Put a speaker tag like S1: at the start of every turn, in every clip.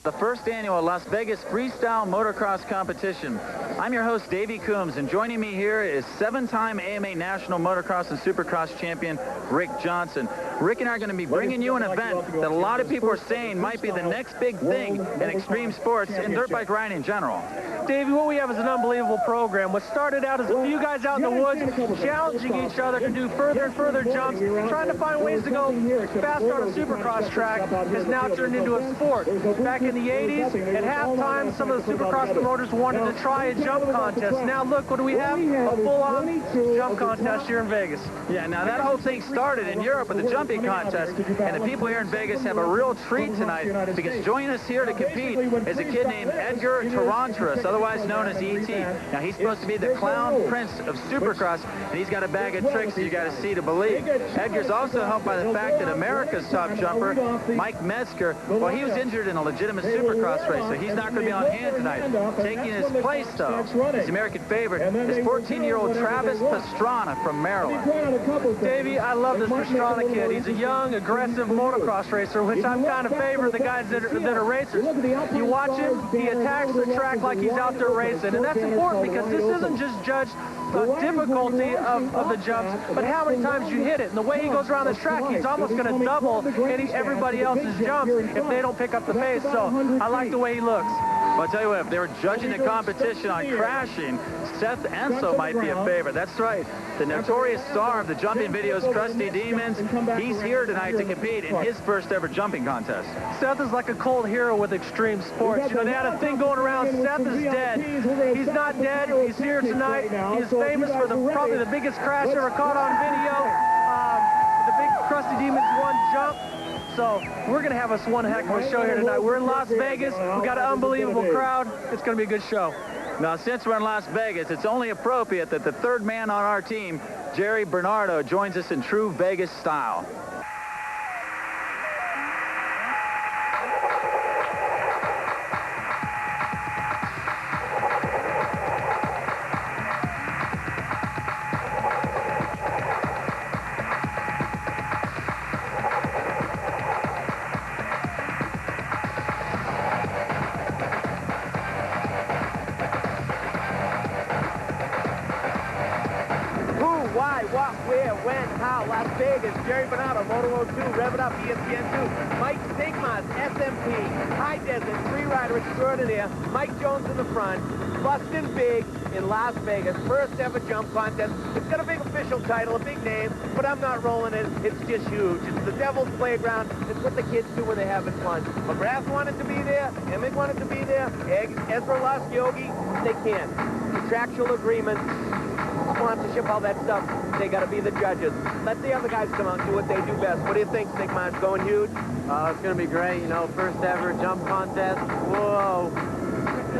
S1: The first annual Las Vegas Freestyle Motocross Competition. I'm your host, Davey Coombs, and joining me here is 7-time AMA National Motocross and Supercross champion, Rick Johnson. Rick and I are going to be bringing you an event that a lot of people are saying might be the next big thing in extreme sports and dirt bike riding in general.
S2: Davey, what we have is an unbelievable program. What started out as a few guys out in the woods challenging each other to do further and further jumps, trying to find ways to go faster on a supercross track, has now turned into a sport. Back in the 80s, at halftime, some of the supercross promoters wanted to try a jump contest. Now look, what do we have? A full-on jump contest here in Vegas.
S1: Yeah, now that whole thing started in Europe with the jumping contest, and the people here in Vegas have a real treat tonight, because joining us here to compete is a kid named EDGAR TORRONTERAS, otherwise known as E.T. Now, he's supposed to be the clown prince of Supercross, and he's got a bag of tricks that you got to see to believe. Edgar's also helped by the fact that America's top jumper, Mike Metzger, well, he was injured in a legitimate Supercross race, so he's not going to be on hand tonight. Taking his place, though, his American favorite, is 14-year-old Travis Pastrana from Maryland.
S2: Davey, I love this Pastrana kid. He's a young, aggressive motocross racer, which I'm kind of favor the guys that are racers. You watch him, he attacks the track like he's out there racing, and that's important because this isn't just judged the difficulty of the jumps, but how many times you hit it. And the way he goes around the track, he's almost going to double everybody else's jumps if they don't pick up the pace. So I like the way he looks.
S1: Well, I'll tell you what, if they were judging the competition on crashing, Seth Enso might be a favorite. That's right. The notorious star of the jumping videos, Krusty Demons, he's here tonight to compete in his first ever jumping contest.
S2: Seth is like a cold hero with extreme sports. You know, they had a thing going around, Seth is dead. He's not dead, he's here tonight. He's famous for probably the biggest crash ever caught on video. The big Krusty Demons one jump. So we're going to have us one heck of a show here tonight. We're in Las Vegas. We got an unbelievable crowd. It's going to be a good show.
S1: Now, since we're in Las Vegas, it's only appropriate that the third man on our team, Jerry Bernardo, joins us in true Vegas style.
S3: What, where, when, how, Las Vegas, Jerry Bernardo, Moto 02, Rev It Up, ESPN 2, Mike Stigmas, SMP, High Desert, Free Rider Extraordinaire, Mike Jones in the front, bustin' big in Las Vegas, first ever jump contest. It's got a big official title, a big name, but I'm not rolling it. It's just huge. It's the Devil's Playground. It's what the kids do when they're having fun. McGrath wanted to be there, Emmett wanted to be there, Ezra lost Yogi, they can't. Contractual agreements, sponsorship, all that stuff, they got to be the judges. Let the other guys come out and do what they do best. What do you think, Stigmas? Going huge?
S4: It's going to be great. You know, first ever jump contest. Whoa.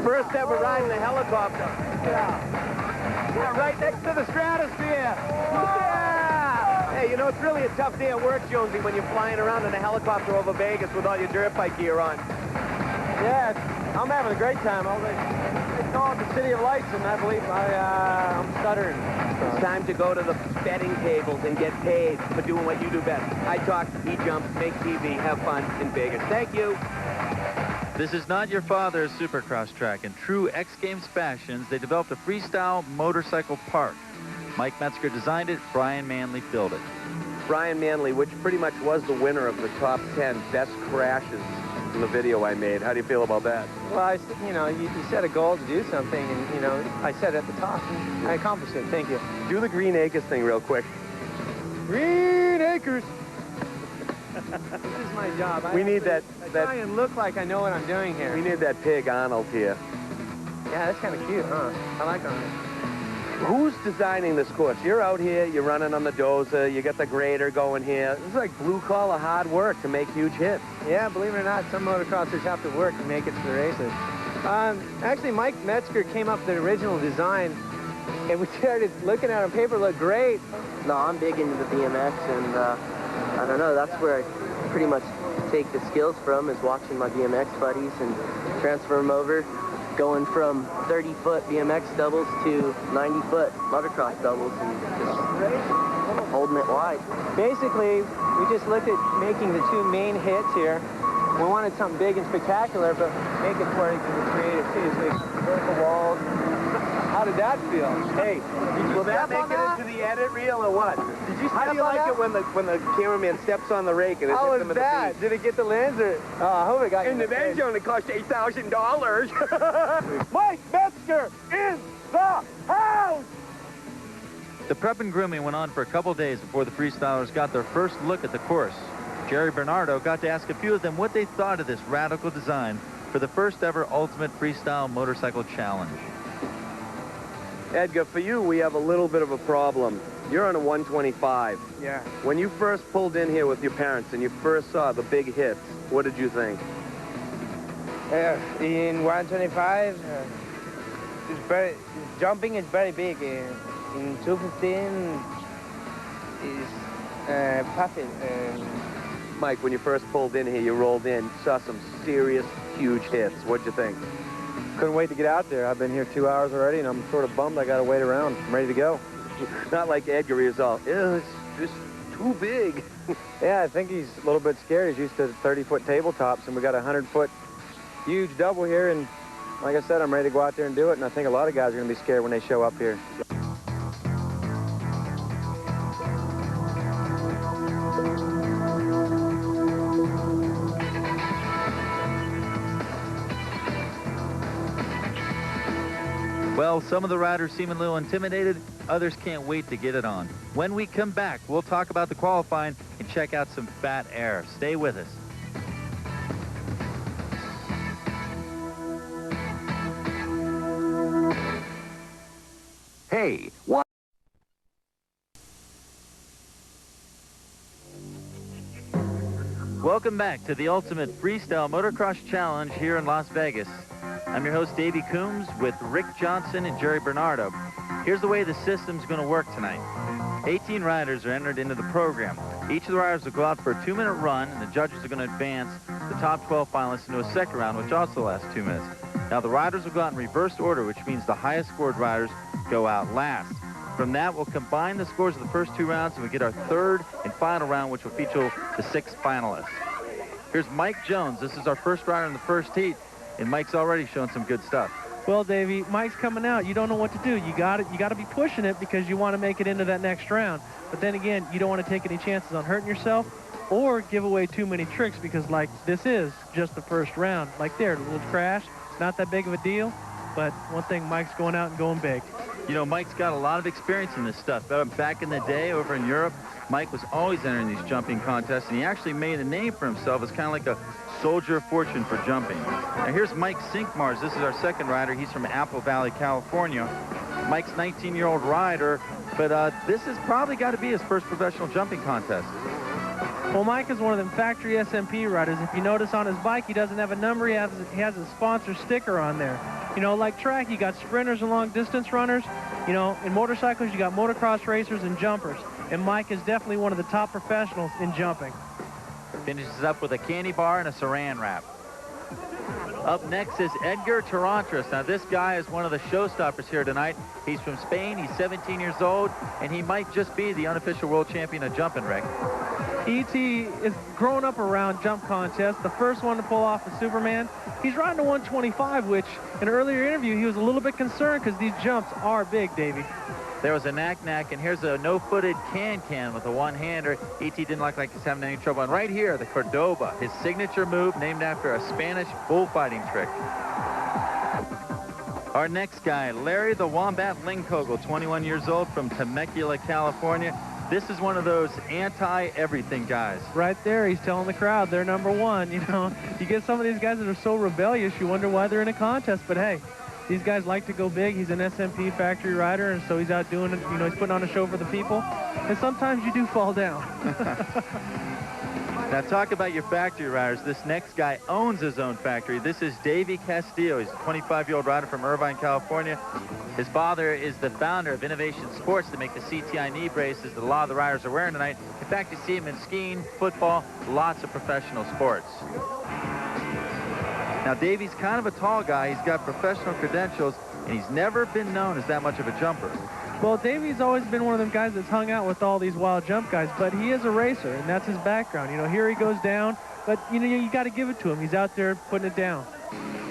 S3: First ever riding a helicopter. Yeah. Right next to the stratosphere. Yeah. Hey, you know, it's really a tough day at work, Jonesy, when you're flying around in a helicopter over Vegas with all your dirt bike gear on.
S4: Yeah, I'm having a great time. They call it the City of Lights, and I believe I'm stuttering.
S3: It's time to go to the betting tables and get paid for doing what you do best. I talk, he jumps, make TV, have fun in Vegas. Thank you.
S1: This is not your father's Supercross track. In true X Games fashions, they developed a freestyle motorcycle park. Mike Metzger designed it, Brian Manley built it.
S3: Brian Manley, which pretty much was the winner of the top 10 best crashes in the video I made. How do you feel about that?
S4: Well, you know, you set a goal to do something, and, you know, I said at the top, and I accomplished it. Thank you.
S3: Do the Green Acres thing real quick.
S4: Green Acres! This is my job.
S3: We need that...
S4: I try and look like I know what I'm doing here.
S3: We need that pig Arnold here.
S4: Yeah, that's kind of cute, huh? I like Arnold.
S3: Who's designing this course? You're out here, you're running on the dozer, you got the grader going here. This is like blue-collar hard work to make huge hits.
S4: Yeah, believe it or not, some motocrossers have to work to make it to the races. Actually, Mike Metzger came up with the original design, and we started looking at it on paper. It looked great.
S5: No, I'm big into the BMX, and I don't know, that's where I pretty much take the skills from, is watching my BMX buddies and transfer them over. Going from 30-foot BMX doubles to 90-foot motocross doubles and just holding it wide.
S4: Basically, we just looked at making the two main hits here, We wanted something big and spectacular, but make it where you can create it too. So you can vertical walls. How did that feel? Hey,
S3: will that make it into the edit reel or what?
S4: Did you
S3: How do you like it when the cameraman steps on the rake and it
S4: How
S3: hits him
S4: was
S3: in the
S4: that?
S3: face?
S4: Did it get the lens or? Oh, I hope it got you in the face.
S3: Bench only cost $8,000. Mike Metzger in the house!
S1: The prep and grooming went on for a couple days before the freestylers got their first look at the course. Jerry Bernardo got to ask a few of them what they thought of this radical design for the first ever Ultimate Freestyle Motorcycle Challenge.
S3: Edgar, for you, we have a little bit of a problem. You're on a 125.
S4: Yeah.
S3: When you first pulled in here with your parents and you first saw the big hits, what did you think?
S6: In 125, jumping is very big. In 215 is perfect.
S3: Mike, when you first pulled in here, you rolled in, saw some serious, huge hits. What'd you think?
S4: Couldn't wait to get out there. I've been here 2 hours already, and I'm sort of bummed I got to wait around. I'm ready to go.
S3: Not like Edgar, he was all, ew, it's just too big.
S4: Yeah, I think he's a little bit scared. He's used to 30-foot tabletops, and we got a 100-foot huge double here, and like I said, I'm ready to go out there and do it, and I think a lot of guys are going to be scared when they show up here.
S1: Well, some of the riders seem a little intimidated. Others can't wait to get it on. When we come back, we'll talk about the qualifying and check out some fat air. Stay with us.
S3: Hey, what?
S1: Welcome back to the Ultimate Freestyle Motocross Challenge here in Las Vegas. I'm your host, Davey Coombs, with Rick Johnson and Jerry Bernardo. Here's the way the system's going to work tonight. 18 riders are entered into the program. Each of the riders will go out for a 2-minute run, and the judges are going to advance the top 12 finalists into a second round, which also lasts 2 minutes. Now, the riders will go out in reversed order, which means the highest scored riders go out last. From that, we'll combine the scores of the first 2 rounds, and we get our third and final round, which will feature the 6 finalists. Here's Mike Jones. This is our first rider in the first heat, and Mike's already showing some good stuff.
S2: Well, Davey, Mike's coming out. You don't know what to do. You got to be pushing it because you want to make it into that next round. But then again, you don't want to take any chances on hurting yourself or give away too many tricks because, like, this is just the first round. Like there, a little crash, not that big of a deal. But one thing, Mike's going out and going big.
S1: You know, Mike's got a lot of experience in this stuff. Back in the day over in Europe, Mike was always entering these jumping contests, and he actually made a name for himself as kind of like a soldier of fortune for jumping. Now here's Mike Sinkmars. This is our second rider. He's from Apple Valley, California. Mike's 19-year-old rider, but this has probably got to be his first professional jumping contest.
S2: Well, Mike is one of them factory SMP riders. If you notice on his bike, he doesn't have a number. He has a sponsor sticker on there. You know, like track, you got sprinters and long-distance runners. You know, in motorcycles, you got motocross racers and jumpers. And Mike is definitely one of the top professionals in jumping.
S1: Finishes up with a candy bar and a saran wrap. Up next is EDGAR TORRONTERAS. Now, this guy is one of the showstoppers here tonight. He's from Spain. He's 17 years old, and he might just be the unofficial world champion of jumping, Rick.
S2: E.T. is growing up around jump contests. The first one to pull off is Superman. He's riding a 125, which in an earlier interview, he was a little bit concerned because these jumps are big, Davey.
S1: There was a knack-knack, and here's a no-footed can-can with a one-hander. E.T. didn't look like he's having any trouble. And right here, the Cordoba, his signature move named after a Spanish bullfighting trick. Our next guy, Larry the Wombat Lingkogel, 21 years old, from Temecula, California. This is one of those anti-everything guys.
S2: Right there, he's telling the crowd they're number one. You know, you get some of these guys that are so rebellious, you wonder why they're in a contest. But hey, these guys like to go big. He's an SMP factory rider, and so he's out doing it. You know, he's putting on a show for the people. And sometimes you do fall down.
S1: Now, talk about your factory riders. This next guy owns his own factory. This is Davey Castillo. He's a 25-year-old rider from Irvine, California. His father is the founder of Innovation Sports to make the CTI knee braces that a lot of the riders are wearing tonight. In fact, you see him in skiing, football, lots of professional sports. Now, Davey's kind of a tall guy. He's got professional credentials, and he's never been known as that much of a jumper.
S2: Well, Davey's always been one of them guys that's hung out with all these wild jump guys, but he is a racer, and that's his background. You know, here he goes down, but you know, you got to give it to him. He's out there putting it down.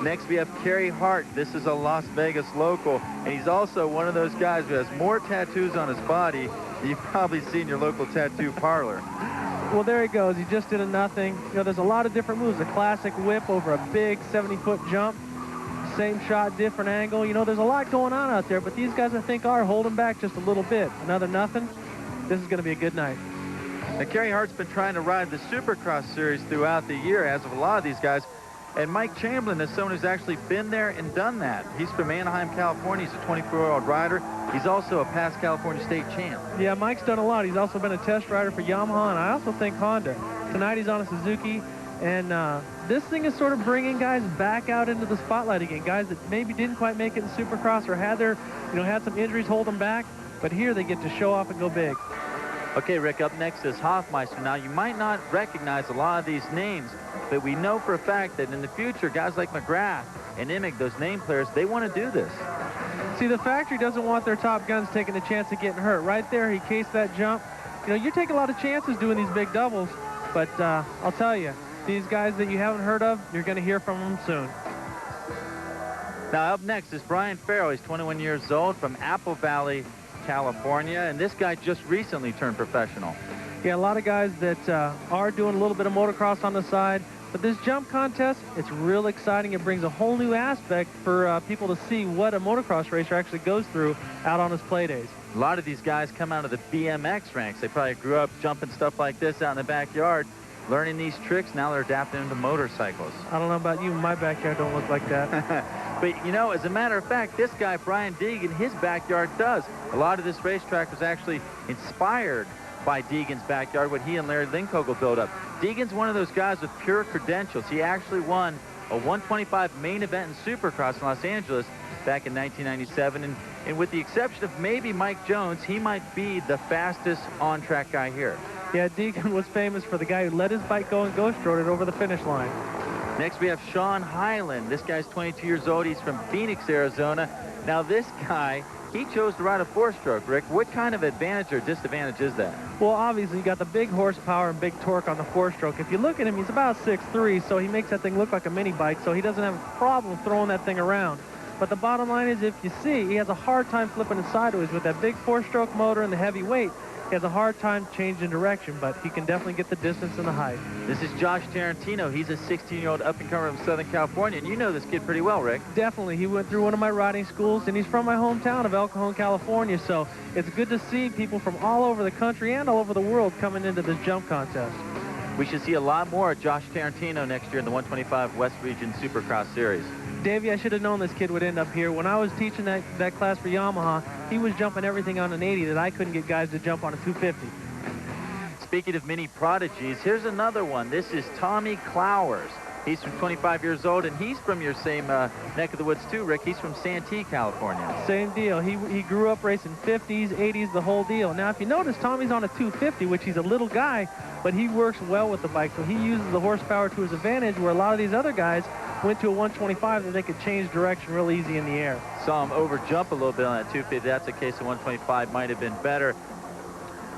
S1: Next, we have Kerry Hart. This is a Las Vegas local, and he's also one of those guys who has more tattoos on his body than you've probably seen in your local tattoo parlor.
S2: Well, there he goes. He just did a nothing. You know, there's a lot of different moves. A classic whip over a big 70-foot jump. Same shot, different angle. You know, there's a lot going on out there, but these guys, I think, are holding back just a little bit. Another nothing. This is going to be a good night.
S1: Now, Kerry Hart's been trying to ride the Supercross series throughout the year, as of a lot of these guys. And Mike Chamberlain is someone who's actually been there and done that. He's from Anaheim, California. He's a 24-year-old rider. He's also a past California state champ.
S2: Yeah, Mike's done a lot. He's also been a test rider for Yamaha, and I also think Honda. Tonight he's on a Suzuki, and this thing is sort of bringing guys back out into the spotlight again. Guys that maybe didn't quite make it in Supercross or had had some injuries hold them back, but here they get to show off and go big.
S1: Okay, Rick, up next is Hoffmeister. Now, you might not recognize a lot of these names, but we know for a fact that in the future, guys like McGrath and Emig, those name players, they want to do this.
S2: See, the factory doesn't want their top guns taking a chance of getting hurt. Right there, he cased that jump. You know, you take a lot of chances doing these big doubles, but I'll tell you, these guys that you haven't heard of, you're going to hear from them soon.
S1: Now, up next is Brian Farrell. He's 21 years old from Apple Valley, California, and this guy just recently turned professional.
S2: Yeah, a lot of guys that are doing a little bit of motocross on the side, but this jump contest, it's real exciting. It brings a whole new aspect for people to see what a motocross racer actually goes through out on his play days.
S1: A lot of these guys come out of the BMX ranks. They probably grew up jumping stuff like this out in the backyard, learning these tricks. Now they're adapting into motorcycles.
S2: I don't know about you, my backyard don't look like that.
S1: But, you know, as a matter of fact, this guy, Brian Deegan, his backyard does. A lot of this racetrack was actually inspired by Deegan's backyard, what he and Larry Linkogel built up. Deegan's one of those guys with pure credentials. He actually won a 125 main event in Supercross in Los Angeles back in 1997. And with the exception of maybe Mike Jones, he might be the fastest on-track guy here.
S2: Yeah, Deegan was famous for the guy who let his bike go and ghost rode it over the finish line.
S1: Next, we have Sean Hyland. This guy's 22 years old. He's from Phoenix, Arizona. Now, this guy, he chose to ride a four-stroke, Rick. What kind of advantage or disadvantage is that?
S2: Well, obviously, you got the big horsepower and big torque on the four-stroke. If you look at him, he's about 6'3", so he makes that thing look like a mini bike, so he doesn't have a problem throwing that thing around. But the bottom line is, if you see, he has a hard time flipping it sideways with that big four-stroke motor and the heavy weight. He has a hard time changing direction, but he can definitely get the distance and the height.
S1: This is Josh Tarantino. He's a 16-year-old up-and-comer from Southern California, and you know this kid pretty well, Rick.
S2: Definitely. He went through one of my riding schools, and he's from my hometown of El Cajon, California, so it's good to see people from all over the country and all over the world coming into this jump contest.
S1: We should see a lot more of Josh Tarantino next year in the 125 West Region Supercross Series.
S2: Davey, I should have known this kid would end up here. When I was teaching that class for Yamaha, he was jumping everything on an 80 that I couldn't get guys to jump on a 250.
S1: Speaking of mini prodigies, here's another one. This is Tommy Clowers. He's from 25 years old, and he's from your same neck of the woods too, Rick. He's from Santee, California.
S2: Same deal. He grew up racing 50s, 80s, the whole deal. Now, if you notice, Tommy's on a 250, which he's a little guy, but he works well with the bike, so he uses the horsepower to his advantage, where a lot of these other guys went to a 125 that they could change direction real easy in the air.
S1: Saw him over jump a little bit on that 250. That's a case of 125 might have been better.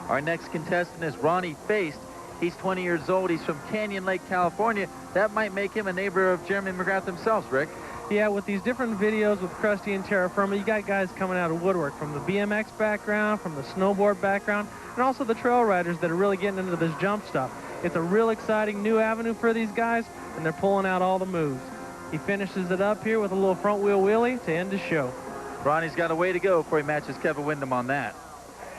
S1: Our next contestant is Ronnie Feist. He's 20 years old. He's from Canyon Lake, California. That might make him a neighbor of Jeremy McGrath themselves, Rick.
S2: Yeah, with these different videos with Krusty and Terra Firma, you got guys coming out of woodwork from the BMX background, from the snowboard background, and also the trail riders that are really getting into this jump stuff. It's a real exciting new avenue for these guys, and they're pulling out all the moves. He finishes it up here with a little front wheel wheelie to end the show.
S1: Ronnie's got a way to go before he matches Kevin Windham on that.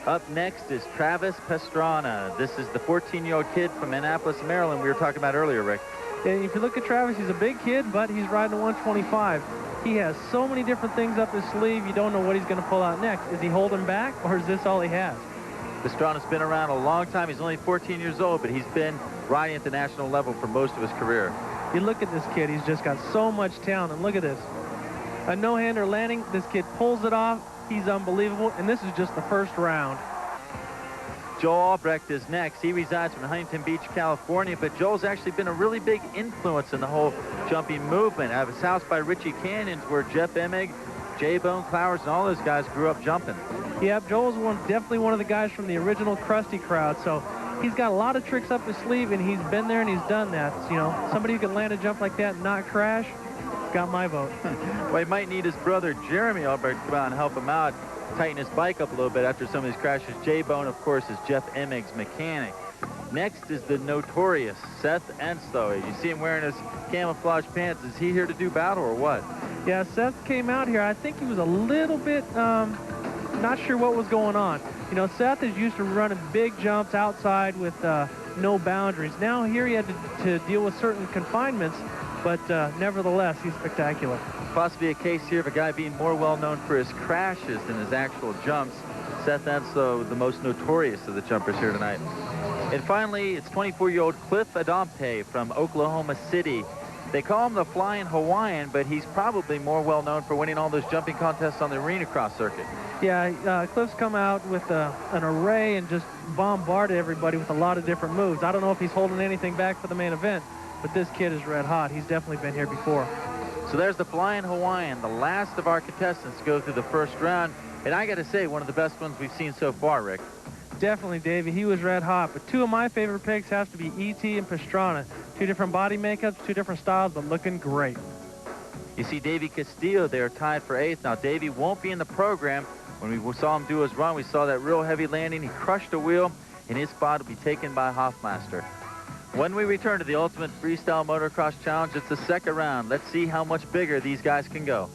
S1: Up next is Travis Pastrana. This is the 14-year-old kid from Annapolis, Maryland we were talking about earlier, Rick.
S2: And if you look at Travis, he's a big kid, but he's riding a 125. He has so many different things up his sleeve, you don't know what he's going to pull out next. Is he holding back, or is this all he has?
S1: Pastrana's been around a long time. He's only 14 years old, but he's been riding at the national level for most of his career.
S2: You look at this kid, he's just got so much talent, and look at this. A no-hander landing, this kid pulls it off. He's unbelievable, and this is just the first round.
S1: Joel Albrecht is next. He resides from Huntington Beach, California, but Joel's actually been a really big influence in the whole jumping movement. Out of his house by Ritchie Canyons, where Jeff Emig, J-Bone Clowers, and all those guys grew up jumping.
S2: Yep, Joel's definitely one of the guys from the original Krusty crowd, so he's got a lot of tricks up his sleeve, and he's been there and he's done that. You know, somebody who can land a jump like that and not crash, got my vote.
S1: Well, he might need his brother Jeremy Albrecht to come out and help him out, tighten his bike up a little bit after some of these crashes. J-Bone, of course, is Jeff Emmig's mechanic. Next is the notorious Seth Enslow. You see him wearing his camouflage pants. Is he here to do battle or what?
S2: Yeah, Seth came out here. I think he was a little bit not sure what was going on. You know, Seth is used to running big jumps outside with no boundaries. Now here he had to deal with certain confinements, but nevertheless, he's spectacular.
S1: Possibly a case here of a guy being more well-known for his crashes than his actual jumps. Seth Enslow, the most notorious of the jumpers here tonight. And finally, it's 24-year-old Cliff Adampe from Oklahoma City. They call him the Flying Hawaiian, but he's probably more well-known for winning all those jumping contests on the arena cross circuit.
S2: Yeah, Cliff's come out with an array and just bombarded everybody with a lot of different moves. I don't know if he's holding anything back for the main event, but this kid is red hot. He's definitely been here before.
S1: So there's the Flying Hawaiian, the last of our contestants to go through the first round. And I got to say, one of the best ones we've seen so far, Rick.
S2: Definitely, Davey. He was red hot. But two of my favorite picks have to be E.T. and Pastrana. Two different body makeups, two different styles, but looking great.
S1: You see Davey Castillo there tied for 8th. Now, Davey won't be in the program. When we saw him do his run, we saw that real heavy landing. He crushed a wheel, and his spot will be taken by Hoffmaster. When we return to the Ultimate Freestyle Motocross Challenge, it's the second round. Let's see how much bigger these guys can go.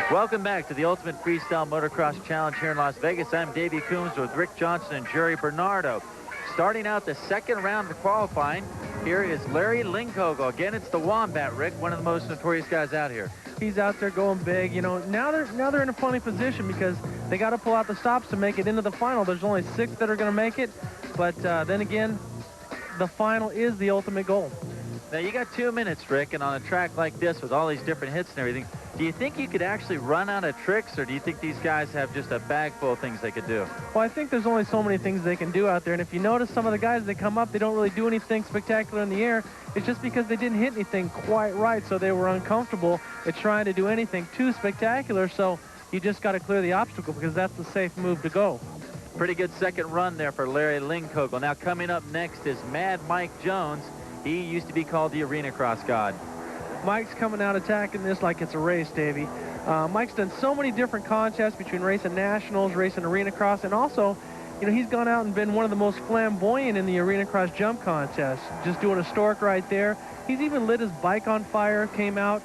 S1: Welcome back to the Ultimate Freestyle Motocross Challenge here in Las Vegas. I'm Davey Coombs with Rick Johnson and Jerry Bernardo. Starting out the second round of qualifying, here is Larry Linkogel. Again, it's the Wombat, Rick, one of the most notorious guys out here.
S2: He's out there going big. You know, now they're in a funny position because they got to pull out the stops to make it into the final. There's only 6 that are going to make it, but then again, the final is the ultimate goal.
S1: Now, you got 2 minutes, Rick, and on a track like this with all these different hits and everything, do you think you could actually run out of tricks, or do you think these guys have just a bag full of things they could do?
S2: Well, I think there's only so many things they can do out there, and if you notice some of the guys that come up, they don't really do anything spectacular in the air. It's just because they didn't hit anything quite right, so they were uncomfortable at trying to do anything too spectacular, so you just got to clear the obstacle because that's the safe move to go.
S1: Pretty good second run there for Larry Linkogel. Now, coming up next is Mad Mike Jones. He used to be called the Arena Cross God.
S2: Mike's coming out attacking this like it's a race, Davey. Mike's done so many different contests between racing nationals, racing arena cross, and also, you know, he's gone out and been one of the most flamboyant in the arena cross jump contest. Just doing a stork right there. He's even lit his bike on fire, came out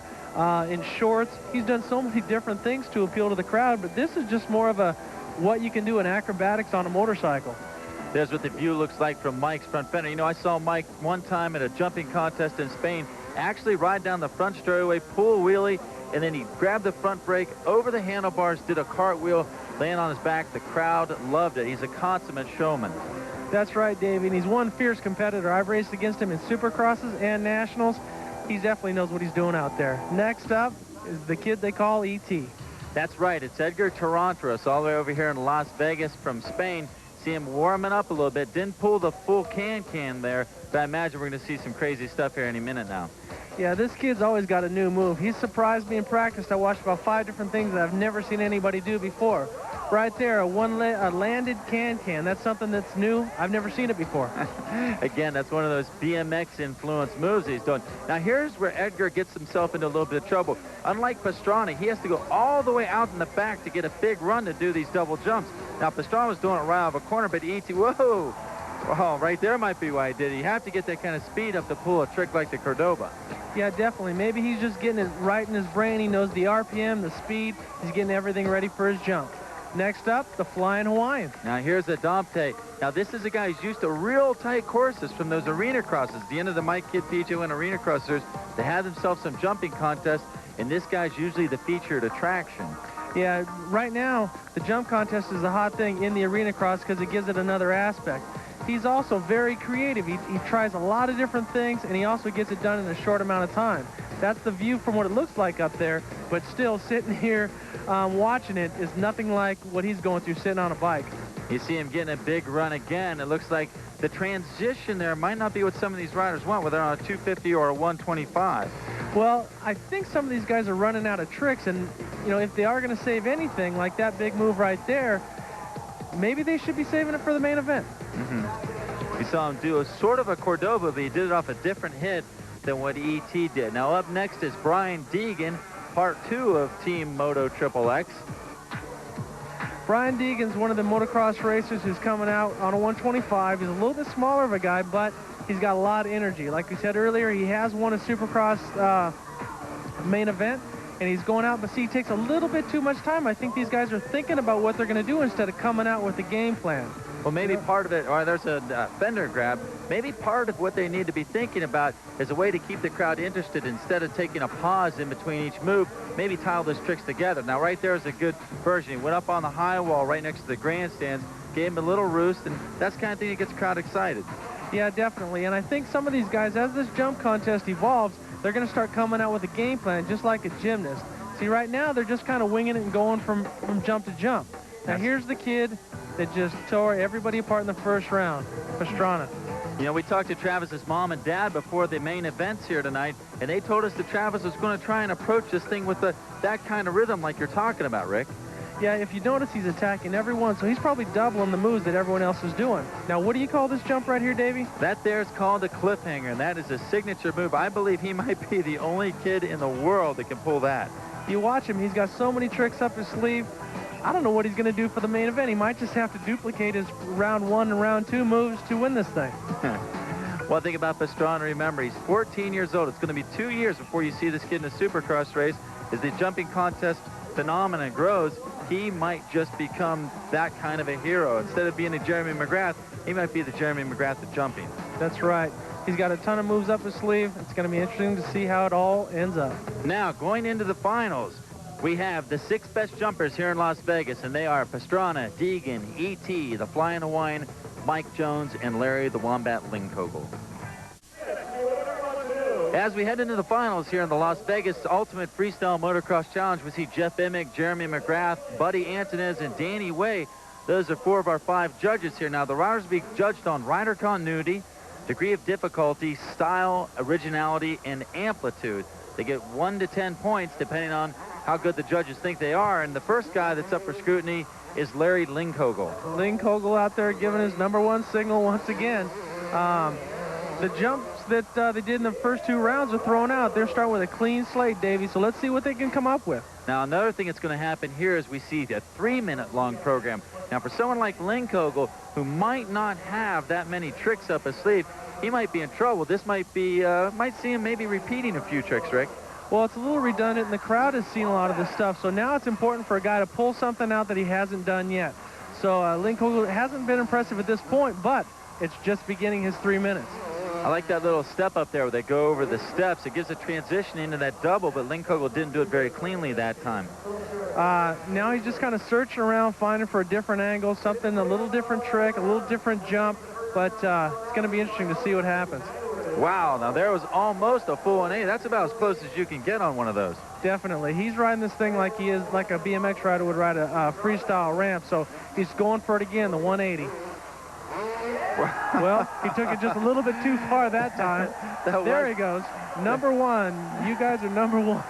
S2: in shorts. He's done so many different things to appeal to the crowd, but this is just more of a what you can do in acrobatics on a motorcycle.
S1: There's what the view looks like from Mike's front fender. You know, I saw Mike one time at a jumping contest in Spain actually ride down the front straightaway, pull a wheelie, and then he grabbed the front brake over the handlebars, did a cartwheel, laying on his back. The crowd loved it. He's a consummate showman.
S2: That's right, Davey, and he's one fierce competitor. I've raced against him in supercrosses and nationals. He definitely knows what he's doing out there. Next up is the kid they call E.T.
S1: That's right. It's Edgar Torronteras all the way over here in Las Vegas from Spain. See him warming up a little bit. Didn't pull the full can there, but I imagine we're going to see some crazy stuff here any minute now.
S2: Yeah, this kid's always got a new move. He's surprised me in practice. I watched about 5 different things that I've never seen anybody do before. Right there, a landed can. That's something that's new. I've never seen it before.
S1: Again, that's one of those BMX-influenced moves he's doing. Now, here's where Edgar gets himself into a little bit of trouble. Unlike Pastrana, he has to go all the way out in the back to get a big run to do these double jumps. Now, Pastrana was doing it right out of a corner, but E.T., whoa! Oh, right there might be why he did it. You have to get that kind of speed up to pull a trick like the Cordoba.
S2: Yeah, definitely. Maybe he's just getting it right in his brain. He knows the RPM, the speed. He's getting everything ready for his jump. Next up, the Flying Hawaiian.
S1: Now, here's Adampe. Now, this is a guy who's used to real tight courses from those arena crosses. The end of the Mike Kidd PJ1 arena crossers, they have themselves some jumping contests, and this guy's usually the featured attraction.
S2: Yeah, right now, the jump contest is a hot thing in the arena cross because it gives it another aspect. He's also very creative. He tries a lot of different things, and he also gets it done in a short amount of time. That's the view from what it looks like up there, but still sitting here watching it is nothing like what he's going through sitting on a bike.
S1: You see him getting a big run again. It looks like the transition there might not be what some of these riders want, whether on a 250 or a 125.
S2: Well, I think some of these guys are running out of tricks, and, you know, if they are going to save anything, like that big move right there, maybe they should be saving it for the main event.
S1: We saw him do a sort of a Cordova, but he did it off a different hit than what E.T. did. Now up next is Brian Deegan, part 2 of Team Moto XXX.
S2: Brian Deegan's one of the motocross racers who's coming out on a 125. He's a little bit smaller of a guy, but he's got a lot of energy. Like we said earlier, he has won a Supercross main event, and he's going out, but see, he takes a little bit too much time. I think these guys are thinking about what they're going to do instead of coming out with a game plan.
S1: Well, maybe part of it, or there's a fender grab, maybe part of what they need to be thinking about is a way to keep the crowd interested instead of taking a pause in between each move, maybe tie all those tricks together. Now, right there is a good version. He went up on the high wall right next to the grandstands, gave him a little roost, and that's the kind of thing that gets the crowd excited.
S2: Yeah, definitely. And I think some of these guys, as this jump contest evolves, they're going to start coming out with a game plan, just like a gymnast. See, right now, they're just kind of winging it and going from jump to jump. Now, here's the kid that just tore everybody apart in the first round, Pastrana.
S1: You know, we talked to Travis's mom and dad before the main events here tonight, and they told us that Travis was going to try and approach this thing with that kind of rhythm like you're talking about, Rick.
S2: Yeah, if you notice, he's attacking everyone, so he's probably doubling the moves that everyone else is doing. Now, what do you call this jump right here, Davey?
S1: That there's called a cliffhanger, and that is a signature move. I believe he might be the only kid in the world that can pull that.
S2: You watch him, he's got so many tricks up his sleeve. I don't know what he's going to do for the main event. He might just have to duplicate his round 1 and round 2 moves to win this thing.
S1: One thing about Pastrana, remember, he's 14 years old. It's going to be 2 years before you see this kid in a Supercross race. As the jumping contest phenomenon grows, he might just become that kind of a hero. Instead of being a Jeremy McGrath, he might be the Jeremy McGrath of jumping.
S2: That's right. He's got a ton of moves up his sleeve. It's going to be interesting to see how it all ends up.
S1: Now, going into the finals, we have the 6 best jumpers here in Las Vegas, and they are Pastrana, Deegan, E.T., the Flying Hawaiian, Mike Jones, and Larry the Wombat Lingkogel. As we head into the finals here in the Las Vegas Ultimate Freestyle Motocross Challenge, we see Jeff Emick, Jeremy McGrath, Buddy Antunez, and Danny Way. Those are 4 of our 5 judges here. Now, the riders will be judged on rider continuity, degree of difficulty, style, originality, and amplitude. They get 1 to 10 points depending on how good the judges think they are. And the first guy that's up for scrutiny is Larry Lingkogel.
S2: Lingkogel out there giving his #1 signal once again. The jumps that they did in the first 2 rounds are thrown out. They're starting with a clean slate, Davey, so let's see what they can come up with.
S1: Now, another thing that's going to happen here is we see a 3-minute-long program. Now, for someone like Lingkogel, who might not have that many tricks up his sleeve, he might be in trouble. This might see him maybe repeating a few tricks, Rick.
S2: Well, it's a little redundant, and the crowd has seen a lot of this stuff, so now it's important for a guy to pull something out that he hasn't done yet. So Lingkogel hasn't been impressive at this point, but it's just beginning his 3 minutes.
S1: I like that little step up there where they go over the steps. It gives a transition into that double, but Lingkogel didn't do it very cleanly that time.
S2: Now he's just kind of searching around, finding for a different angle, something, a little different trick, a little different jump, but it's going to be interesting to see what happens.
S1: Wow, now there was almost a full 180. That's about as close as you can get on one of those.
S2: Definitely. He's riding this thing like he is, like a BMX rider would ride a freestyle ramp, so he's going for it again, the 180. Well, he took it just a little bit too far that time. There he goes. #1. You guys are #1.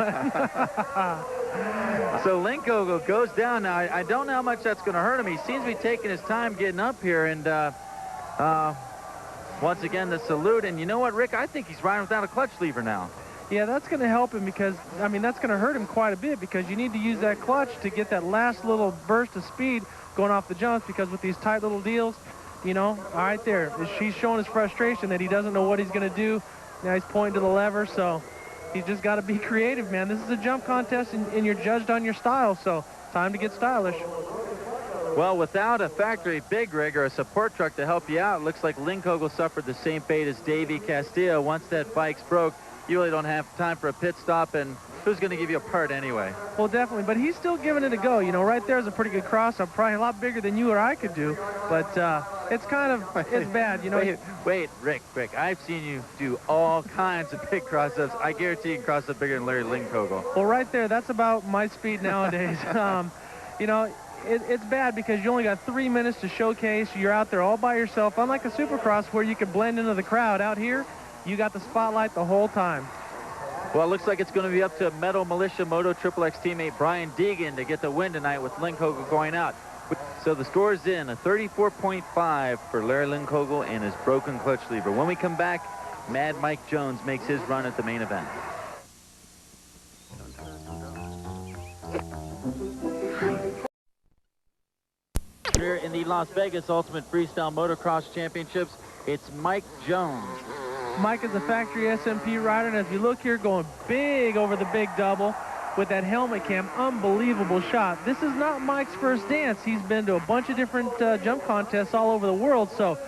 S1: So Lingkogel goes down. Now, I don't know how much that's going to hurt him. He seems to be taking his time getting up here, and once again, the salute. And you know what, Rick? I think he's riding without a clutch lever now.
S2: Yeah, that's going to help him because, I mean, that's going to hurt him quite a bit because you need to use that clutch to get that last little burst of speed going off the jumps, because with these tight little deals, you know, all right there, he's showing his frustration that he doesn't know what he's going to do. Now he's pointing to the lever, so he's just got to be creative, man. This is a jump contest, and you're judged on your style, so time to get stylish.
S1: Well, without a factory big rig or a support truck to help you out, it looks like Lingkogel suffered the same fate as Davey Castillo. Once that bike's broke, you really don't have time for a pit stop, and who's going to give you a part anyway?
S2: Well, definitely, but he's still giving it a go. You know, right there is a pretty good cross-up, probably a lot bigger than you or I could do, but it's kind of, it's bad, you know.
S1: Wait, Rick, I've seen you do all kinds of big cross-ups. I guarantee you can cross up bigger than Larry Lingkogel.
S2: Well, right there, that's about my speed nowadays. You know, it's bad because you only got 3 minutes to showcase. You're out there all by yourself, unlike a Supercross where you can blend into the crowd. Out here, you got the spotlight the whole time.
S1: Well, it looks like it's going to be up to Metal Militia Moto XXX teammate Brian Deegan to get the win tonight with Linkogel going out. So the score is in, a 34.5 for Larry Linkogel and his broken clutch lever. When we come back, Mad Mike Jones makes his run at the main event. Here in the Las Vegas Ultimate Freestyle Motocross Championships, it's Mike Jones.
S2: Mike is a factory SMP rider, and as you look here, going big over the big double with that helmet cam, unbelievable shot. This is not Mike's first dance. He's been to a bunch of different jump contests all over the world, so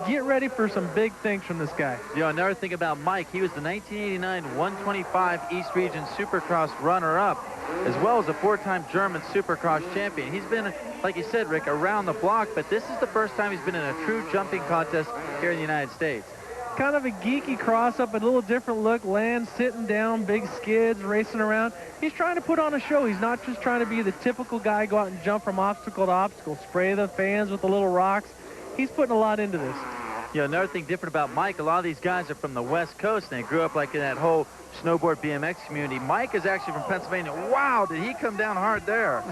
S2: get ready for some big things from this guy.
S1: You know, another thing about Mike, he was the 1989 125 East Region Supercross runner-up, as well as a 4-time German Supercross champion. He's been, like you said, Rick, around the block, but this is the first time he's been in a true jumping contest here in the United States.
S2: Kind of a geeky cross-up, a little different look, land, sitting down, big skids, racing around. He's trying to put on a show. He's not just trying to be the typical guy, go out and jump from obstacle to obstacle, spray the fans with the little rocks. He's putting a lot into this.
S1: You know, another thing different about Mike, a lot of these guys are from the West Coast, and they grew up like in that whole snowboard BMX community. Mike is actually from Pennsylvania. Wow, did he come down hard there?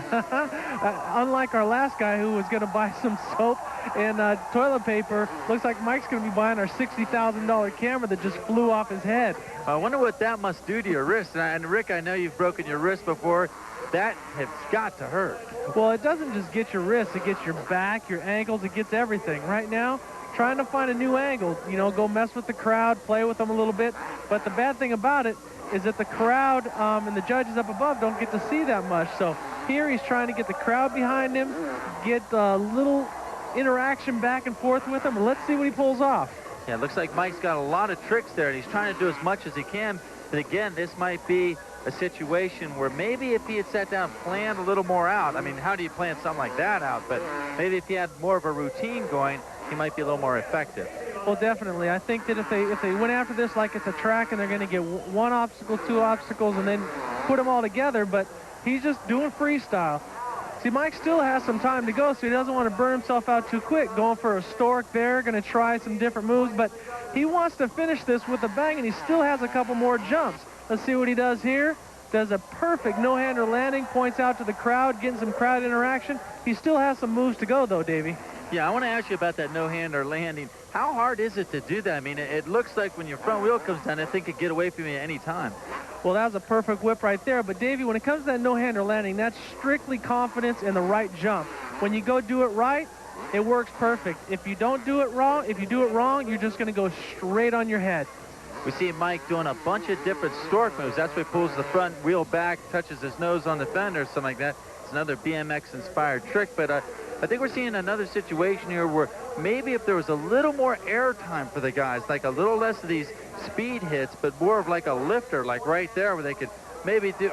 S2: Unlike our last guy who was going to buy some soap and toilet paper, looks like Mike's going to be buying our $60,000 camera that just flew off his head.
S1: I wonder what that must do to your wrist. And Rick, I know you've broken your wrist before. That has got to hurt.
S2: Well, it doesn't just get your wrist. It gets your back, your ankles. It gets everything. Right now, trying to find a new angle, you know, go mess with the crowd, play with them a little bit. But the bad thing about it is that the crowd and the judges up above don't get to see that much. So here he's trying to get the crowd behind him, get a little interaction back and forth with him, and let's see what he pulls off.
S1: Yeah, it looks like Mike's got a lot of tricks there, and he's trying to do as much as he can. But again, this might be a situation where maybe if he had sat down and planned a little more out, I mean, how do you plan something like that out? But maybe if he had more of a routine going, he might be a little more effective.
S2: Well, definitely. I think that if they went after this like it's a track and they're going to get one obstacle, two obstacles, and then put them all together, but he's just doing freestyle. See, Mike still has some time to go, so he doesn't want to burn himself out too quick. Going for a stork there, going to try some different moves, but he wants to finish this with a bang, and he still has a couple more jumps. Let's see what he does here. Does a perfect no-hander landing, points out to the crowd, getting some crowd interaction. He still has some moves to go, though, Davey.
S1: Yeah, I want to ask you about that no-hander landing. How hard is it to do that? I mean, it looks like when your front wheel comes down, I think it could get away from you at any time.
S2: Well, that was a perfect whip right there. But, Davey, when it comes to that no-hander landing, that's strictly confidence in the right jump. When you go do it right, it works perfect. If you don't do it wrong, if you do it wrong, you're just going to go straight on your head.
S1: We see Mike doing a bunch of different stork moves. That's why he pulls the front wheel back, touches his nose on the fender, something like that. It's another BMX-inspired trick, but I think we're seeing another situation here where maybe if there was a little more air time for the guys, like a little less of these speed hits, but more of like a lifter, like right there, where they could maybe do,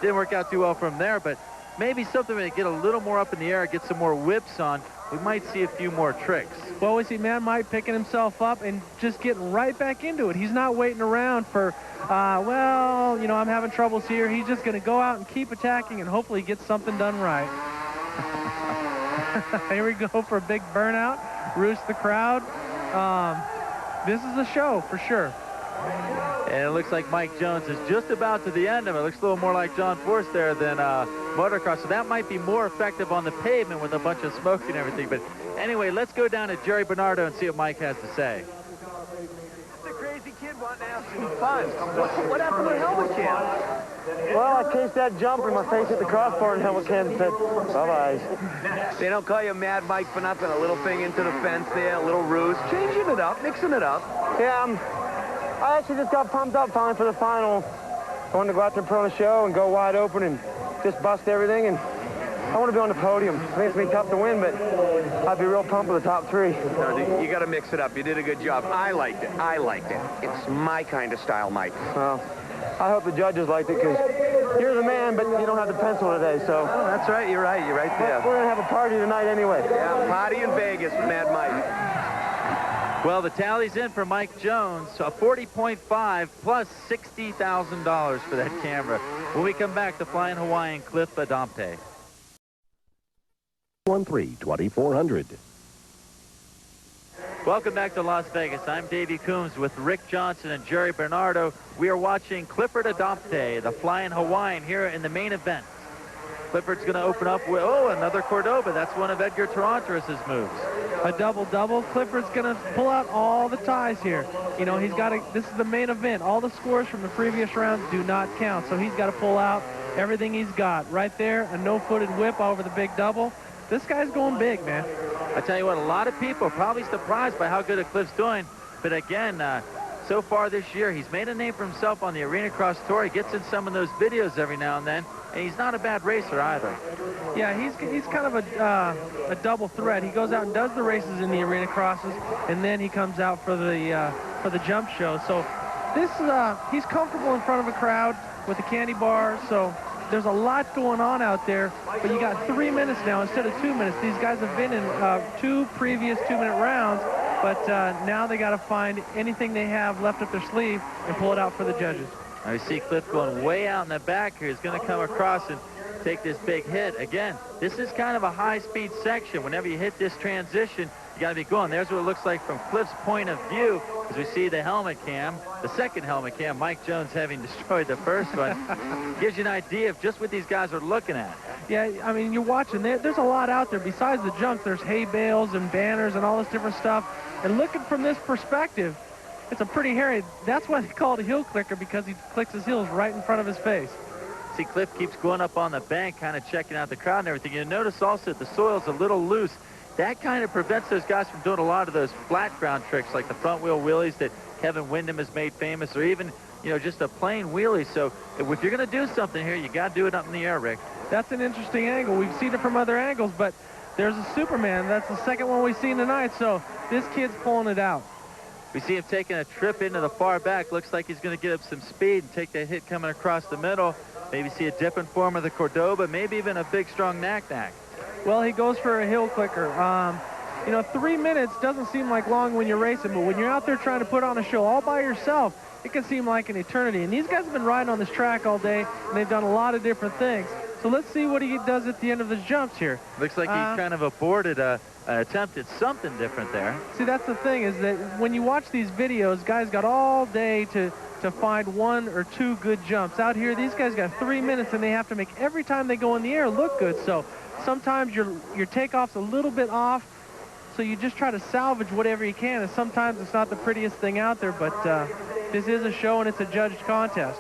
S1: didn't work out too well from there, but maybe something where they get a little more up in the air, get some more whips on, we might see a few more tricks.
S2: Well, we see Man Mike picking himself up and just getting right back into it. He's not waiting around for, well, you know, I'm having troubles here. He's just going to go out and keep attacking and hopefully get something done right. Here we go for a big burnout. Roost the crowd. This is a show for sure.
S1: And it looks like Mike Jones is just about to the end of it. It looks a little more like John Force there than motocross. So that might be more effective on the pavement with a bunch of smoke and everything. But anyway, let's go down to Jerry Bernardo and see what Mike has to say.
S3: The crazy kid wanting to have some fun. What happened to the helmet cam?
S4: Well, I cased that jump and my face hit the crossbar and helmet cam said, bye-bye.
S3: They don't call you Mad Mike for nothing. A little thing into the fence there, a little ruse. Changing it up, mixing it up.
S4: Yeah, I actually just got pumped up finally for the final. I wanted to go out there and put on a show and go wide open and just bust everything, and I want to be on the podium. I think it's going to be tough to win, but I'd be real pumped with the top three.
S3: No, dude, you got to mix it up. You did a good job. I liked it. I liked it. It's my kind of style, Mike.
S4: Well, I hope the judges liked it, because you're the man, but you don't have the pencil today, so.
S3: Oh, that's right. You're right. You're right there.
S4: We're going to have a party tonight anyway.
S3: Yeah, party in Vegas with Mad Mike.
S1: Well, the tally's in for Mike Jones, a 40.5 plus $60,000 for that camera. When we come back, the Flying Hawaiian Cliff Adampe.
S7: 13-2400.
S1: Welcome back to Las Vegas. I'm Davey Coombs with Rick Johnson and Jerry Bernardo. We are watching Clifford Adopte, the Flying Hawaiian, here in the main event. Clifford's going to open up with, another Cordoba. That's one of Edgar Torronteras' moves.
S2: A double-double. Clifford's going to pull out all the ties here. You know, he's got to, this is the main event. All the scores from the previous rounds do not count, so he's got to pull out everything he's got. Right there, a no-footed whip over the big double. This guy's going big, man.
S1: I tell you what, a lot of people are probably surprised by how good a Cliff's doing. But again, so far this year, he's made a name for himself on the Arena Cross Tour. He gets in some of those videos every now and then, and he's not a bad racer either.
S2: Yeah, he's kind of a double threat. He goes out and does the races in the Arena Crosses, and then he comes out for the jump show. So this he's comfortable in front of a crowd with the candy bar. So there's a lot going on out there, but you got 3 minutes now instead of 2 minutes. These guys have been in 2 previous 2-minute rounds, but now they got to find anything they have left up their sleeve and pull it out for the judges.
S1: Now we see Cliff going way out in the back here. He's going to come across and take this big hit. Again, this is kind of a high-speed section. Whenever you hit this transition, you got to be going. There's what it looks like from Cliff's point of view as we see the helmet cam, the second helmet cam, Mike Jones having destroyed the first one. Gives you an idea of just what these guys are looking at.
S2: Yeah, I mean, you're watching. There's a lot out there. Besides the jumps, there's hay bales and banners and all this different stuff. And looking from this perspective, it's a pretty hairy. That's why they call it a heel clicker, because he clicks his heels right in front of his face.
S1: See, Cliff keeps going up on the bank, kind of checking out the crowd and everything. You notice also that the soil's a little loose. That kind of prevents those guys from doing a lot of those flat ground tricks like the front wheel wheelies that Kevin Windham has made famous, or even, you know, just a plain wheelie. So if you're going to do something here, you got to do it up in the air, Rick.
S2: That's an interesting angle. We've seen it from other angles, but there's a Superman. That's the second one we've seen tonight, so this kid's pulling it out.
S1: We see him taking a trip into the far back. Looks like he's going to get up some speed and take that hit coming across the middle. Maybe see a different form of the Cordoba, maybe even a big, strong knack-knack.
S2: Well, he goes for a heel clicker. You know, 3 minutes doesn't seem like long when you're racing, but when you're out there trying to put on a show all by yourself, it can seem like an eternity. And these guys have been riding on this track all day, and they've done a lot of different things. So let's see what he does at the end of his jumps here.
S1: Looks like he kind of aborted an attempt at something different there.
S2: See, that's the thing, is that when you watch these videos, guys got all day to find 1 or 2 good jumps. Out here, these guys got 3 minutes, and they have to make every time they go in the air look good. So sometimes your takeoff's a little bit off, so you just try to salvage whatever you can, and sometimes it's not the prettiest thing out there, but this is a show and it's a judged contest.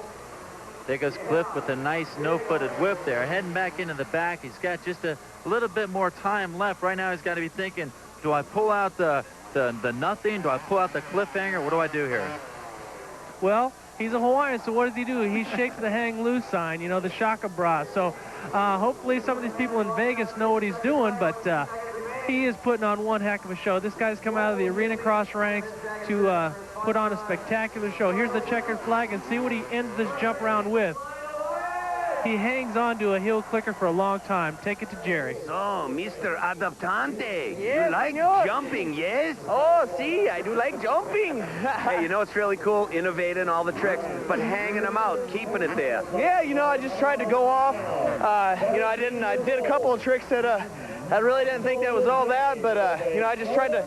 S1: There goes Cliff with a nice no-footed whip there. Heading back into the back. He's got just a little bit more time left. Right now he's got to be thinking, do I pull out the nothing? Do I pull out the cliffhanger? What do I do here?
S2: Well, he's a Hawaiian, so what does he do? He shakes the hang loose sign, you know, the shaka bra. So hopefully some of these people in Vegas know what he's doing, but he is putting on one heck of a show. This guy's come out of the Arena Cross ranks to put on a spectacular show. Here's the checkered flag, and see what he ends this jump round with. He hangs on to a heel clicker for a long time. Take it to Jerry.
S3: So, Mr. Adoptante,
S6: Yes,
S3: you like
S6: senor.
S3: jumping, yes?
S6: Oh, see, I do like jumping.
S3: Hey, you know what's really cool? Innovating all the tricks, but hanging them out, keeping it there.
S6: Yeah, you know, I just tried to go off. You know, I did a couple of tricks that I really didn't think that was all that, but you know, I just tried to